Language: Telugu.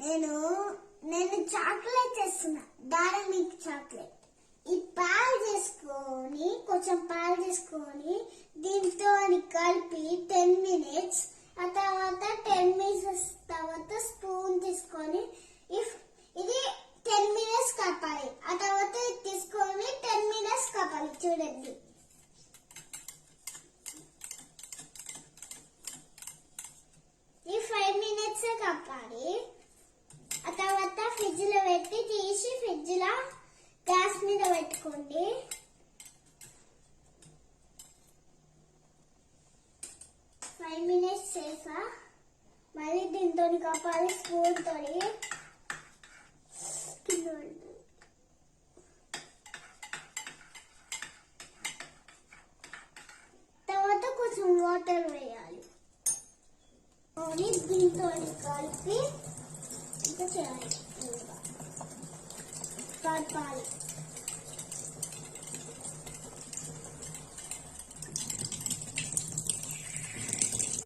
నేను నేను చాక్లెట్ చేస్తున్నా, డైరీ మిల్క్ చాక్లెట్. ఈ పాలు చేసుకొని కొంచెం పాలు చేసుకొని దీంతో కలిపి 10 minutes, ఆ తర్వాత 10 minutes తర్వాత స్పూన్ తీసుకొని ఇది 10 minutes కప్పాలి. ఆ తర్వాత తీసుకొని 10 minutes కప్పాలి. చూడండి, ఈ 5 minutes కప్పాలి. ఆ తర్వాత ఫ్రిడ్జ్ లో పెట్టి తీసి ఫ్రిడ్జ్ లో గ్యాస్ మీద పెట్టుకోండి. ఫైవ్ మినిట్స్ సేఫా. మళ్ళీ దీంతో కప్పాలి స్పూన్ తోని. తర్వాత కొంచెం వాటర్ వేయాలి. దీంతో కలిపి ఇంకా చేయాలి. కలపాలి.